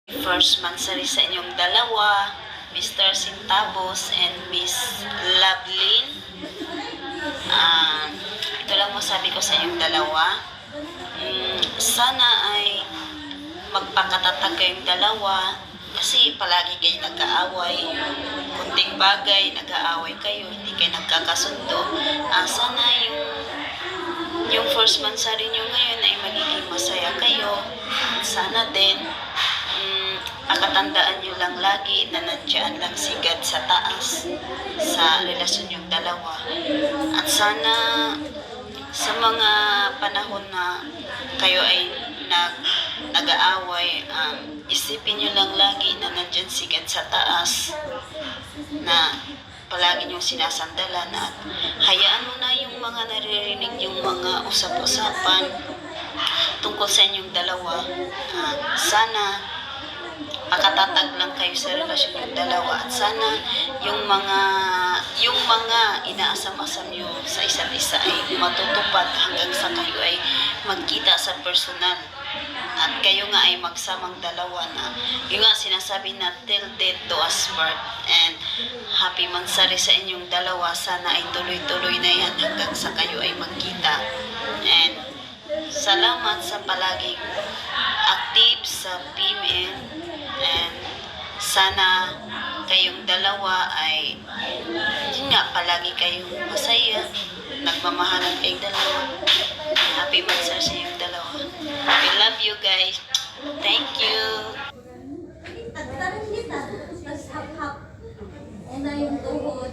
First mansari sa inyong dalawa, Mr. Sintabos and Miss Lovelyn. Ito lang masabi ko sa inyong dalawa. Sana ay magpakatatag kayong dalawa kasi palagi kayo nag-aaway. Kunting bagay, nag-aaway kayo, hindi kayo nagkakasundo. Sana yung first mansari nyo ngayon ay magiging masaya kayo. Sana din makatandaan nyo lang lagi na nandiyan lang si God sa taas sa relasyon yung dalawa. At sana sa mga panahon na kayo ay nag-aaway, isipin nyo lang lagi na nandiyan si God sa taas na palagi niyong sinasandalan at hayaan mo na yung mga naririnig yung mga usap-usapan tungkol sa inyong dalawa. Sana makatatag lang kayo sa relasyon yung dalawa at sana yung mga inaasam-asam nyo sa isa't isa ay matutupad hanggang sa kayo ay magkita sa personal at kayo nga ay magsamang dalawa na yung nga sinasabi na till death do us part. And happy mansari sa inyong dalawa, sana ay tuloy-tuloy na yan hanggang sa kayo ay magkita. And salamat sa palaging active sa PMN. And sana kayong dalawa ay yun nga, palagi kayong masaya, nagmamahalan kayong dalawa. Happy mansari sa inyong dalawa. We love you guys. Thank you. Tagtaran kita, tapos hap-hap. Una yung tuhod.